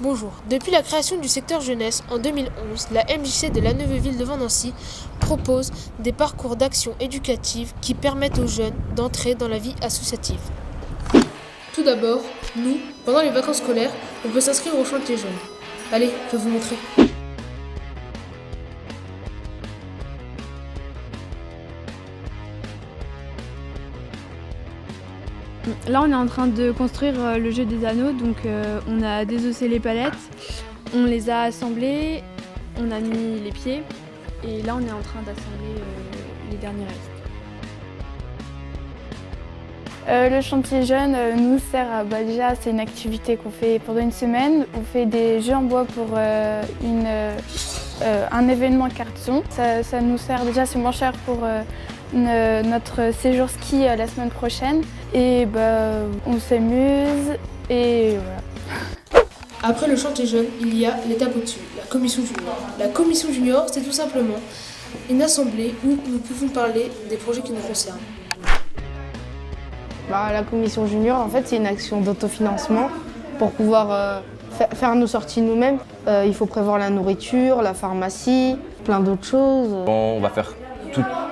Bonjour. Depuis la création du secteur jeunesse en 2011, la MJC de la Neuveville devant Nancy propose des parcours d'action éducative qui permettent aux jeunes d'entrer dans la vie associative. Tout d'abord, nous, pendant les vacances scolaires, on peut s'inscrire au chantier jeunes. Allez, je vais vous montrer. Là, on est en train de construire le jeu des anneaux, donc on a désossé les palettes, on les a assemblées, on a mis les pieds et là on est en train d'assembler les derniers restes. Le chantier jeune nous sert déjà, c'est une activité qu'on fait pendant une semaine. On fait des jeux en bois pour un événement carton. Ça nous sert déjà, c'est moins cher pour notre séjour ski la semaine prochaine. Et on s'amuse et voilà. Après le chantier jeune, il y a l'étape au-dessus, la commission junior. La commission junior, c'est tout simplement une assemblée où nous pouvons parler des projets qui nous concernent. La commission junior, en fait, c'est une action d'autofinancement pour pouvoir faire nos sorties nous-mêmes. Il faut prévoir la nourriture, la pharmacie, plein d'autres choses. On va faire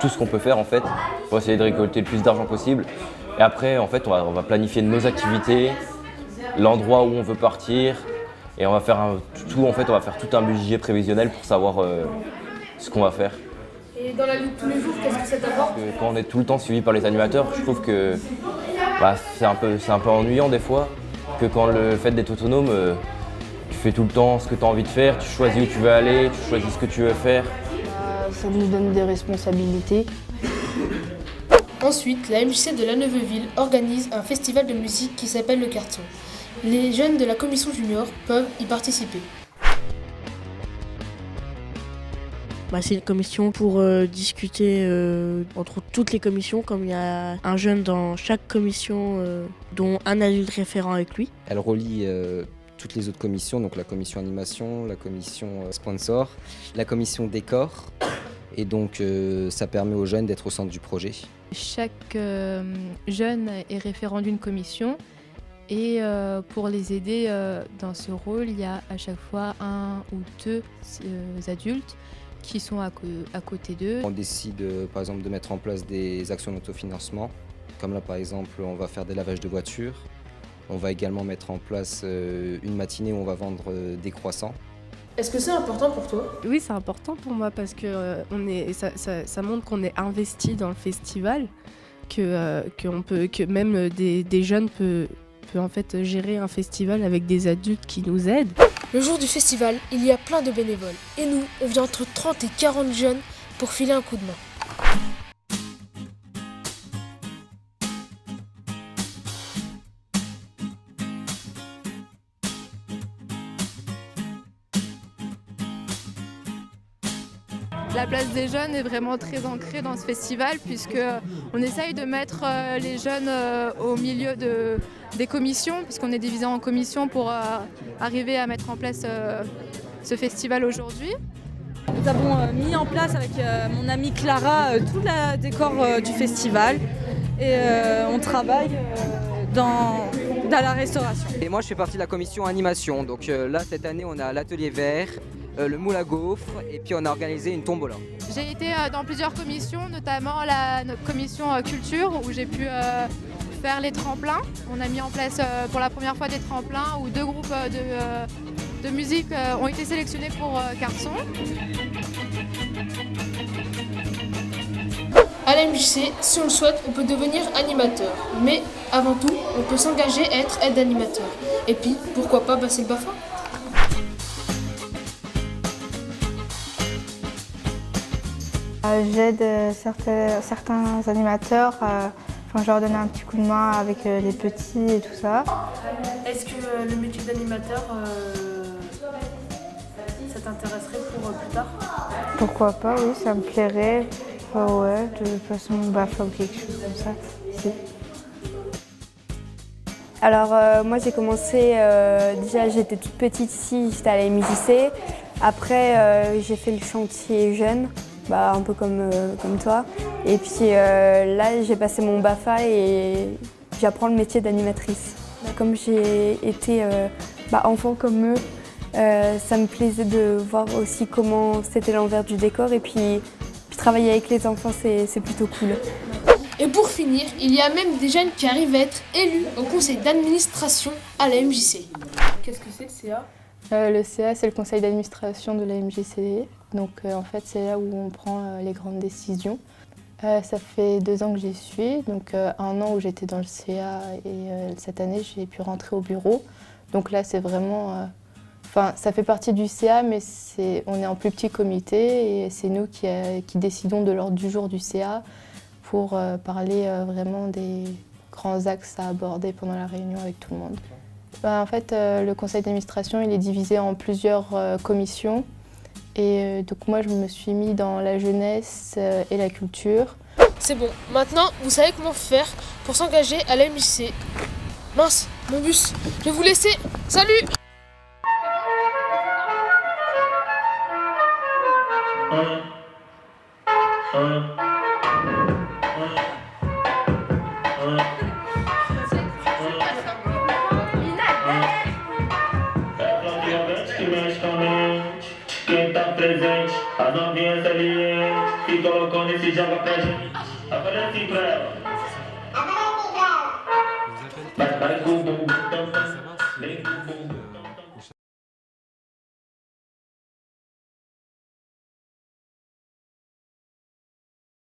tout ce qu'on peut faire en fait pour essayer de récolter le plus d'argent possible. Et après, en fait, on va planifier nos activités, l'endroit où on veut partir, et on va faire on va faire tout un budget prévisionnel pour savoir ce qu'on va faire. Et dans la vie de tous les jours, qu'est-ce que ça t'apporte ? Quand on est tout le temps suivi par les animateurs, je trouve que c'est un peu ennuyant des fois, que quand le fait d'être autonome, tu fais tout le temps ce que tu as envie de faire, tu choisis où tu veux aller, tu choisis ce que tu veux faire. Ça nous donne des responsabilités. Ensuite, la MJC de la Neuveville organise un festival de musique qui s'appelle le Carton. Les jeunes de la commission junior peuvent y participer. C'est une commission pour discuter entre toutes les commissions, comme il y a un jeune dans chaque commission, dont un adulte référent avec lui. Elle relie toutes les autres commissions, donc la commission animation, la commission sponsor, la commission décor, et donc ça permet aux jeunes d'être au centre du projet. Chaque jeune est référent d'une commission et pour les aider dans ce rôle, il y a à chaque fois un ou deux adultes qui sont à côté d'eux. On décide par exemple de mettre en place des actions d'autofinancement, comme là par exemple on va faire des lavages de voitures. On va également mettre en place une matinée où on va vendre des croissants. Est-ce que c'est important pour toi ? Oui, c'est important pour moi parce que ça montre qu'on est investi dans le festival, que même des jeunes peuvent en fait gérer un festival avec des adultes qui nous aident. Le jour du festival, il y a plein de bénévoles. Et nous, on vient entre 30 et 40 jeunes pour filer un coup de main. La place des jeunes est vraiment très ancrée dans ce festival puisqu'on essaye de mettre les jeunes au milieu des commissions, puisqu'on est divisé en commissions pour arriver à mettre en place ce festival aujourd'hui. Nous avons mis en place avec mon amie Clara tout le décor du festival et on travaille dans la restauration. Et moi je fais partie de la commission animation, donc là cette année on a l'atelier vert, le moule à gaufres et puis on a organisé une tombola. J'ai été dans plusieurs commissions, notamment notre commission culture où j'ai pu faire les tremplins. On a mis en place pour la première fois des tremplins où 2 groupes de musique ont été sélectionnés pour Carton. À la MJC, si on le souhaite, on peut devenir animateur. Mais avant tout, on peut s'engager à être aide-animateur. Et puis, pourquoi pas passer le BAFA ? J'aide certains animateurs, je leur donne un petit coup de main avec les petits et tout ça. Est-ce que le métier d'animateur, ça t'intéresserait pour plus tard ? Pourquoi pas, oui, ça me plairait. Ouais, de façon BAFA ou quelque chose comme ça. Si. Alors moi j'ai commencé, déjà j'étais toute petite ici, j'étais à la MJC. Après j'ai fait le chantier jeune. Un peu comme toi. Et puis là, j'ai passé mon BAFA et j'apprends le métier d'animatrice. Comme j'ai été enfants comme eux, ça me plaisait de voir aussi comment c'était l'envers du décor et puis travailler avec les enfants, c'est plutôt cool. Et pour finir, il y a même des jeunes qui arrivent à être élus au conseil d'administration à la MJC. Qu'est-ce que c'est le CA ? Le CA, c'est le conseil d'administration de la MJC. Donc en fait, c'est là où on prend les grandes décisions. Ça fait 2 ans que j'y suis, donc 1 an où j'étais dans le CA et cette année, j'ai pu rentrer au bureau. Donc là, c'est vraiment... ça fait partie du CA, mais on est en plus petit comité et c'est nous qui décidons de l'ordre du jour du CA pour parler vraiment des grands axes à aborder pendant la réunion avec tout le monde. En fait, le conseil d'administration, il est divisé en plusieurs commissions. Et donc moi, je me suis mis dans la jeunesse et la culture. C'est bon, maintenant, vous savez comment faire pour s'engager à la MJC. Mince, mon bus, je vais vous laisser. Salut! Quem tá presente, as novinhas salientes, que colocou nesse joga pra gente. Aparece assim pra ela.